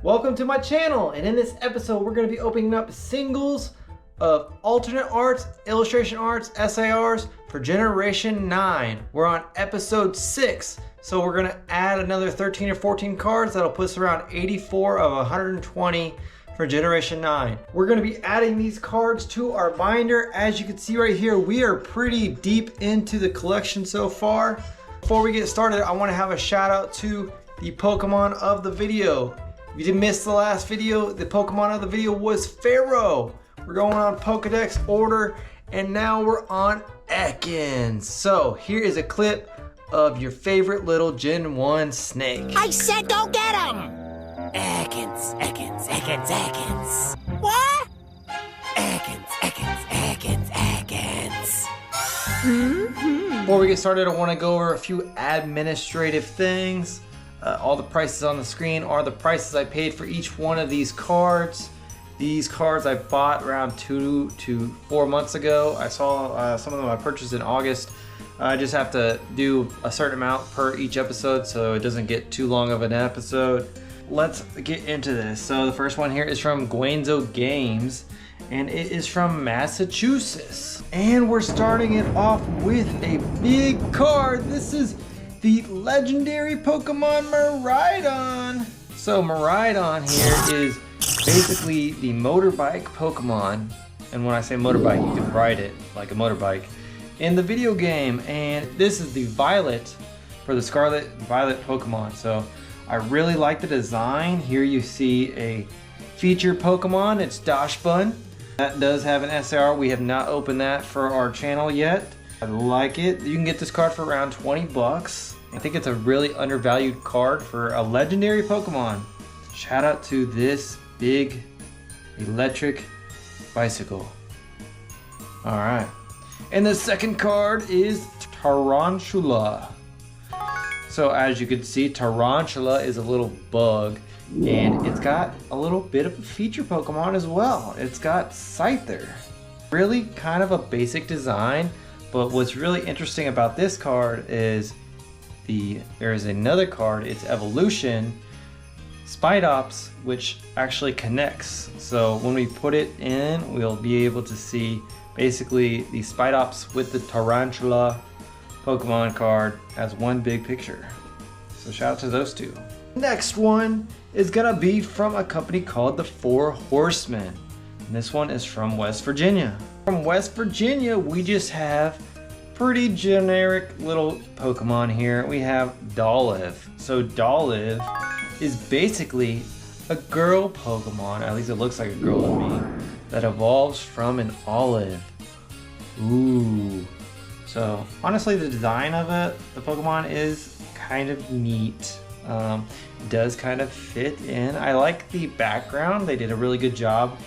Welcome to my channel, and in this episode we're going to be opening up singles of alternate arts, illustration arts, SARs for Generation 9. We're on episode 6, so we're going to add another 13 or 14 cards. That'll put us around 84 of 120 for Generation 9. We're going to be adding these cards to our binder. As you can see right here, we are pretty deep into the collection so far. Before we get started, I want to have a shout out to the Pokemon of the video. If you didn't miss the last video, the Pokemon of the video was Pharaoh. We're going on Pokedex order, and now we're on Ekans. So here is a clip of your favorite little Gen 1 snake. I said go get him! Ekans, Ekans, Ekans, Ekans. What? Ekans, Ekans, Ekans, Ekans. Before we get started, I want to go over a few administrative things. All the prices on the screen are the prices I paid for each one of these cards. These cards I bought around 2 to 4 months ago. I saw some of them I purchased in August. I just have to do a certain amount per each episode so it doesn't get too long of an episode. Let's get into this. So the first one here is from Guenzo Games, and it is from Massachusetts. And we're starting it off with a big card. This is the legendary Pokemon Miraidon. So Miraidon here is basically the motorbike Pokemon. And when I say motorbike, you can ride it like a motorbike in the video game. And this is the Violet for the Scarlet Violet Pokemon. So I really like the design. Here you see a featured Pokemon. It's Dashbun. That does have an SR. We have not opened that for our channel yet. I like it. You can get this card for around 20 bucks. I think it's a really undervalued card for a legendary Pokemon. Shout out to this big electric bicycle. All right. And the second card is Tarantula. So as you can see, Tarantula is a little bug, and it's got a little bit of a feature Pokemon as well. It's got Scyther. Really kind of a basic design. But what's really interesting about this card is there is another card, it's Evolution, Spidops, which actually connects. So when we put it in, we'll be able to see basically the Spidops with the Tarantula Pokemon card as one big picture. So shout out to those two. Next one is gonna be from a company called the Four Horsemen. And this one is from West Virginia. From West Virginia, we just have pretty generic little Pokemon here. We have Dolliv. So Dolliv is basically a girl Pokemon, at least it looks like a girl to me, that evolves from an olive. Ooh. So honestly, the design of it, the Pokemon is kind of neat. It does kind of fit in. I like the background. They did a really good job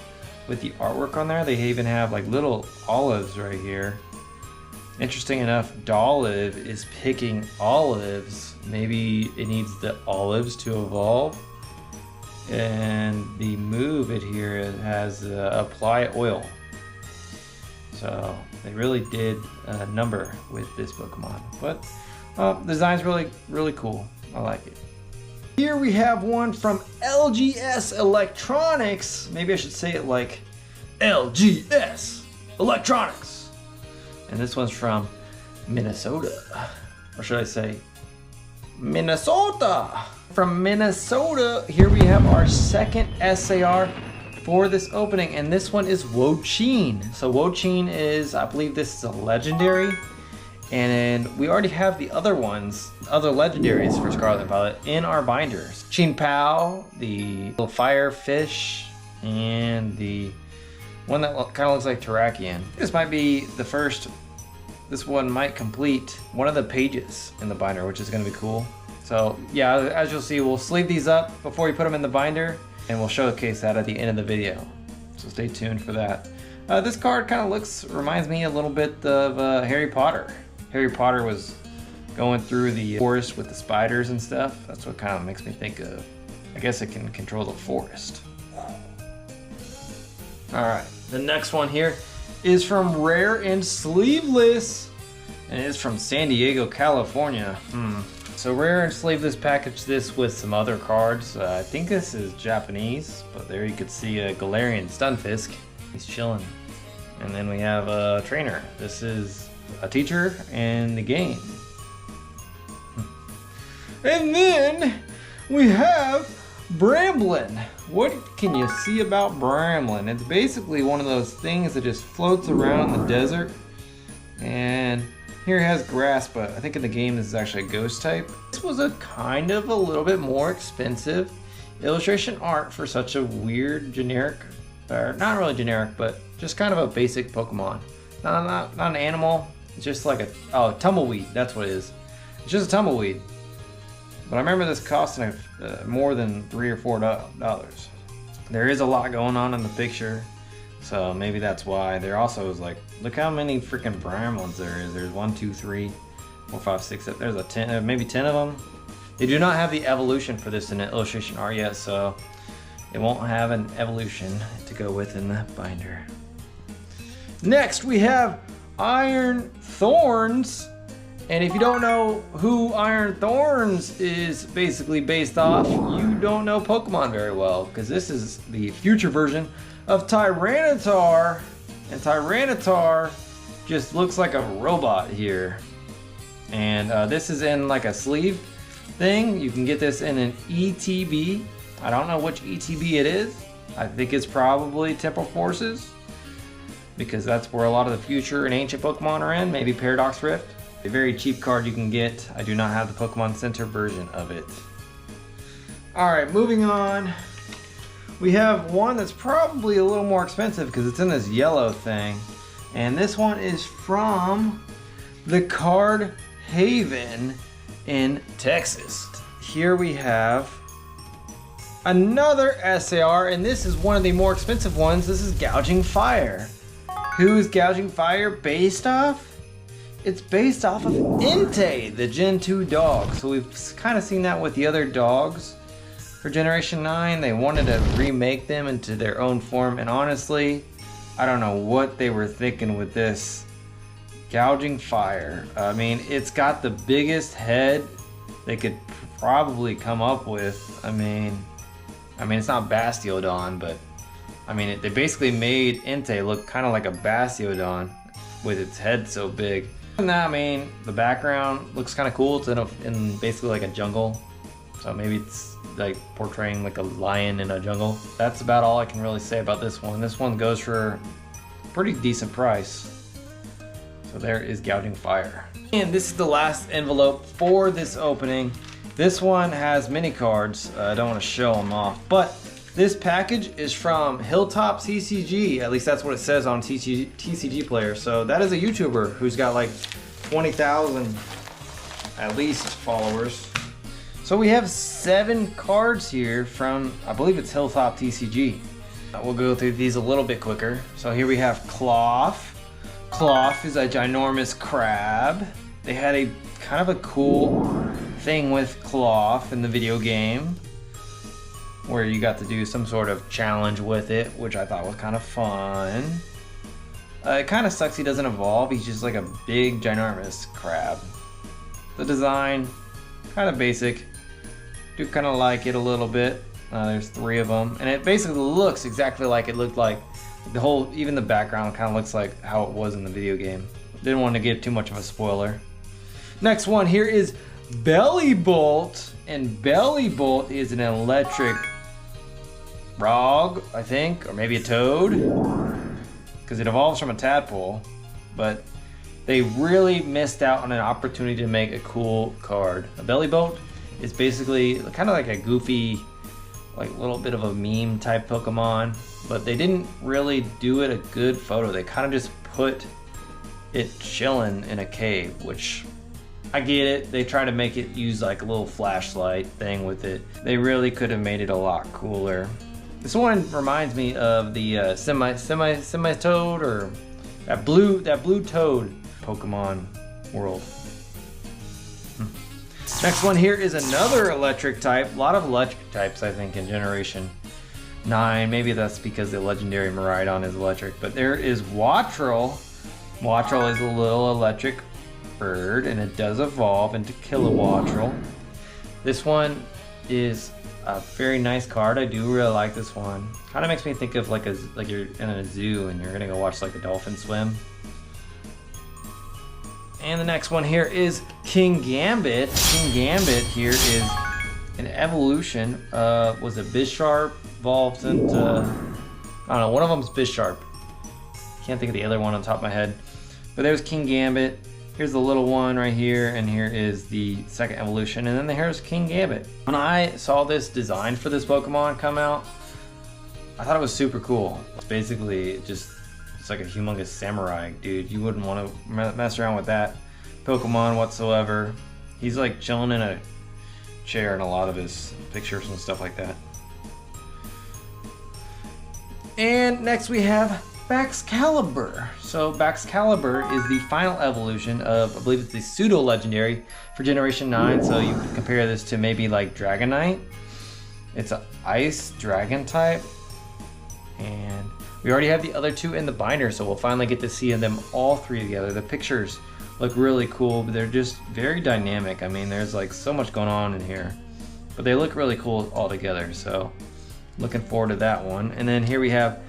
with the artwork on there. They even have like little olives right here. Interesting enough, Dolliv is picking olives. Maybe it needs the olives to evolve. And the move it here it has apply oil. So they really did a number with this Pokemon. But the design's really cool. I like it. Here we have one from LGS Electronics. Maybe I should say it like LGS Electronics. And this one's from Minnesota. Or should I say Minnesota? From Minnesota, here we have our second SAR for this opening. And this one is Wocheen. So Wocheen is, I believe this is a legendary. And we already have the other ones, other legendaries for Scarlet Violet in our binders. Chin-Pao, the little fire fish, and the one that kind of looks like Terrakion. This might be the first, this one might complete one of the pages in the binder, which is going to be cool. So yeah, as you'll see, we'll sleeve these up before we put them in the binder, and we'll showcase that at the end of the video. So stay tuned for that. This card kind of reminds me a little bit of Harry Potter. Harry Potter was going through the forest with the spiders and stuff. That's what kind of makes me think of. I guess it can control the forest. All right, the next one here is from Rare and Sleeveless, and it is from San Diego, California. so Rare enslaved this with some other cards. I think this is Japanese, but there you could see a Galarian Stunfisk. He's chilling. And then we have a trainer. This is a teacher in the game. And then we have Bramblin. What can you see about Bramblin? It's basically one of those things that just floats around the desert. And here it has grass, but I think in the game this is actually a ghost type. This was a kind of a little bit more expensive illustration art for such a weird generic, or not really generic, but just kind of a basic Pokemon. Not an animal, it's just like a tumbleweed, that's what it is. It's just a tumbleweed. But I remember this costing more than $3 or $4. There is a lot going on in the picture, so maybe that's why. There also is like, look how many freaking Bramblins there is. There's 1, 2, 3, 4, 5, 6. There's a 10, maybe 10 of them. They do not have the evolution for this in the illustration art yet, so it won't have an evolution to go with in the binder. Next, we have Iron Thorns. And if you don't know who Iron Thorns is basically based off, you don't know Pokemon very well, because this is the future version of Tyranitar, and Tyranitar just looks like a robot here. And this is in like a sleeve thing. You can get this in an ETB. I don't know which ETB it is. I think it's probably Temporal Forces, because that's where a lot of the future and ancient Pokemon are in. Maybe Paradox Rift. A very cheap card you can get. I do not have the Pokemon Center version of it. Alright, moving on. We have one that's probably a little more expensive because it's in this yellow thing. And this one is from the Card Haven in Texas. Here we have another SAR, and this is one of the more expensive ones. This is Gouging Fire. Who is Gouging Fire based off? It's based off of Entei, the Gen 2 dog. So we've kind of seen that with the other dogs for Generation 9. They wanted to remake them into their own form, and honestly, I don't know what they were thinking with this Gouging Fire. I mean, it's got the biggest head they could probably come up with. I mean, it's not Bastiodon, but I mean, they basically made Entei look kind of like a Bastiodon with its head so big. And that, I mean, the background looks kind of cool. It's in basically like a jungle. So maybe it's like portraying like a lion in a jungle. That's about all I can really say about this one. This one goes for a pretty decent price. So there is Gouging Fire. And this is the last envelope for this opening. This one has mini cards. I don't want to show them off, but this package is from Hilltop TCG. At least that's what it says on TCG Player. So that is a YouTuber who's got like 20,000 at least followers. So we have 7 cards here from, I believe it's Hilltop TCG. We'll go through these a little bit quicker. So here we have Cloth. Cloth is a ginormous crab. They had a kind of a cool thing with Cloth in the video game, where you got to do some sort of challenge with it, which I thought was kind of fun. It kind of sucks he doesn't evolve. He's just like a big, ginormous crab. The design, kind of basic. Do kind of like it a little bit. There's 3 of them, and it basically looks exactly like it looked like the whole, even the background kind of looks like how it was in the video game. Didn't want to give too much of a spoiler. Next one here is Bellybolt, and Bellybolt is an electric frog, I think, or maybe a toad, because it evolves from a tadpole. But they really missed out on an opportunity to make a cool card. A Bellybolt is basically kind of like a goofy, like little bit of a meme type Pokemon, but they didn't really do it a good photo. They kind of just put it chilling in a cave, which I get it. They try to make it use like a little flashlight thing with it. They really could have made it a lot cooler. This one reminds me of the semi-toad, or that blue toad Pokemon world. Next one here is another electric type. A lot of electric types, I think, in Generation 9. Maybe that's because the legendary Miraidon is electric. But there is Wattrel. Wattrel is a little electric bird, and it does evolve into Kilowattrel. This one is a very nice card. I do really like this one. Kind of makes me think of like you're in a zoo and you're gonna go watch like a dolphin swim. And the next one here is King Gambit. King Gambit here is an evolution. Was it Bisharp evolved into, I don't know, one of them's Bisharp. Can't think of the other one on top of my head. But there's King Gambit. Here's the little one right here, and here is the second evolution, and then here's King Gambit. When I saw this design for this Pokemon come out, I thought it was super cool. It's basically just, it's like a humongous samurai, dude. You wouldn't want to mess around with that Pokemon whatsoever. He's like chilling in a chair in a lot of his pictures and stuff like that. And next we have Baxcalibur. So Baxcalibur is the final evolution of, I believe it's the pseudo legendary for Generation 9. So you could compare this to maybe like Dragonite. It's an ice dragon type. And we already have the other two in the binder, so we'll finally get to see them all three together. The pictures look really cool, but they're just very dynamic. I mean, there's like so much going on in here, but they look really cool all together. So looking forward to that one. And then here we have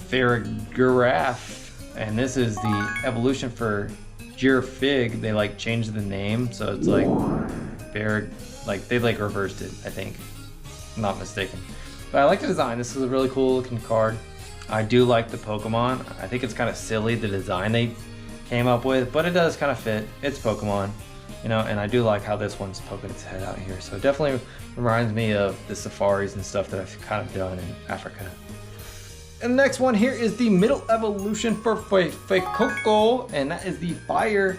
Farigiraf, and this is the evolution for Girafig. They like changed the name, so it's like they like reversed it, I think, if I'm not mistaken. But I like the design. This is a really cool looking card. I do like the Pokemon. I think it's kind of silly, the design they came up with, but it does kind of fit. It's Pokemon, you know, and I do like how this one's poking its head out here. So it definitely reminds me of the safaris and stuff that I've kind of done in Africa. And the next one here is the middle evolution for Fuecoco, and that is the fire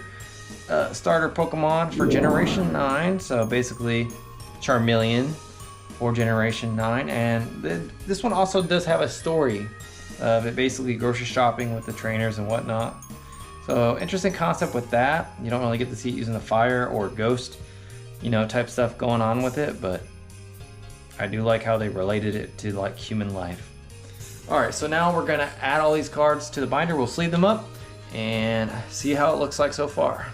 starter Pokemon for Generation 9. So basically Charmeleon for Generation 9. And this one also does have a story of it basically grocery shopping with the trainers and whatnot. So interesting concept with that. You don't really get to see it using the fire or ghost, you know, type stuff going on with it, but I do like how they related it to like human life. All right, so now we're gonna add all these cards to the binder. We'll sleeve them up and see how it looks like so far.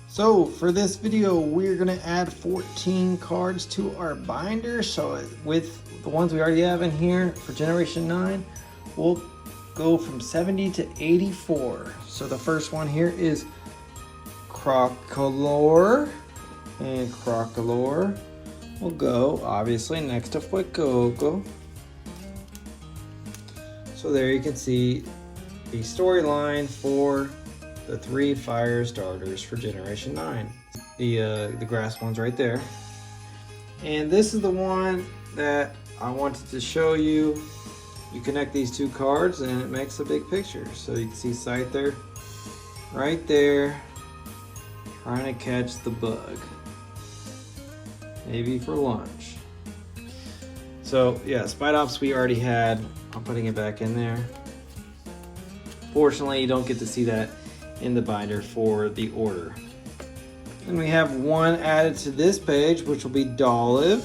So for this video, we're gonna add 14 cards to our binder. So with the ones we already have in here for Generation 9, we'll go from 70 to 84. So the first one here is Crocolore, and Crocolore will go obviously next to Fuecoco. So there you can see the storyline for the 3 fire starters for Generation 9. The grass one's right there. And this is the one that I wanted to show you. You connect these 2 cards and it makes a big picture. So you can see Scyther right there trying to catch the bug. Maybe for lunch. So yeah, Spidops we already had. I'm putting it back in there. Fortunately, you don't get to see that in the binder for the order. And we have one added to this page, which will be Dolliv.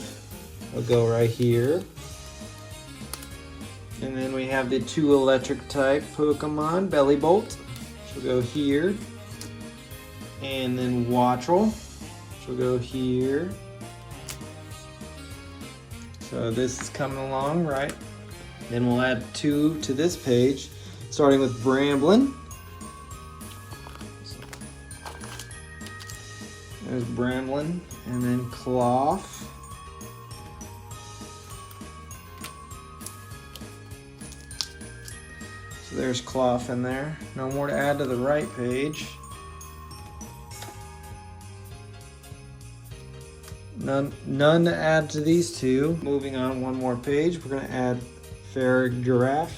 I'll go right here. And then we have the 2 electric type Pokemon, Bellybolt, which will go here. And then Wattrel, which will go here. So this is coming along, right? Then we'll add 2 to this page, starting with Bramblin. There's Bramblin, and then Cloth. So there's Cloth in there. No more to add to the right page. None to add to these 2. Moving on one more page, we're going to add Farigiraf.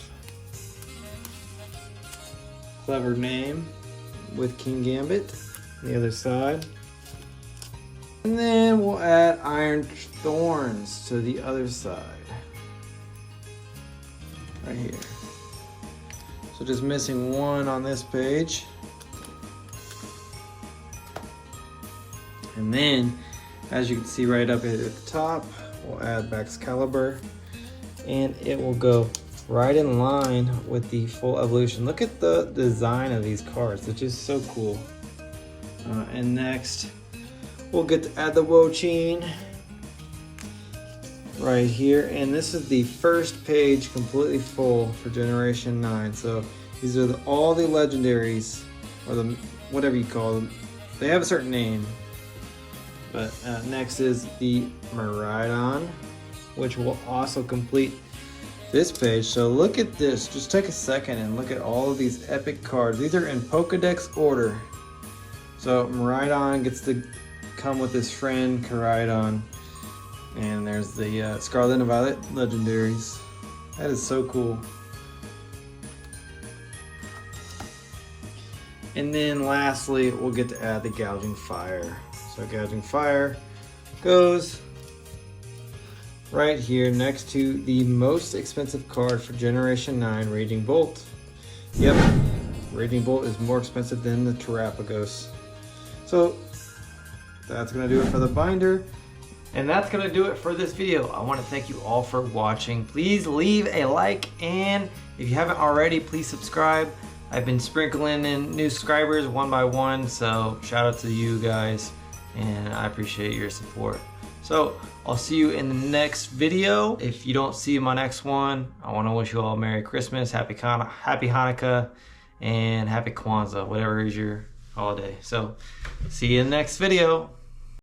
Clever name with King Gambit on the other side. And then we'll add Iron Thorns to the other side. Right here. So just missing 1 on this page. And then, as you can see right up here at the top, we'll add Baxcalibur. And it will go right in line with the full evolution. Look at the design of these cards. It's just so cool. And next, we'll get to add the woe chain right here. And this is the first page completely full for Generation 9. So these are all the legendaries, or the whatever you call them. They have a certain name. But next is the Miraidon, which will also complete this page. So look at this. Just take a second and look at all of these epic cards. These are in Pokedex order. So Miraidon gets to come with his friend Koraidon. And there's the Scarlet and Violet legendaries. That is so cool. And then lastly, we'll get to add the Gouging Fire. So Gouging Fire goes right here next to the most expensive card for Generation 9, Raging Bolt. Yep, Raging Bolt is more expensive than the Terapagos. So that's gonna do it for the binder. And that's gonna do it for this video. I wanna thank you all for watching. Please leave a like, and if you haven't already, please subscribe. I've been sprinkling in new subscribers one by one, so shout out to you guys, and I appreciate your support. So I'll see you in the next video. If you don't see my next one, I wanna wish you all a Merry Christmas, Happy Hanukkah, and Happy Kwanzaa, whatever is your holiday. So see you in the next video.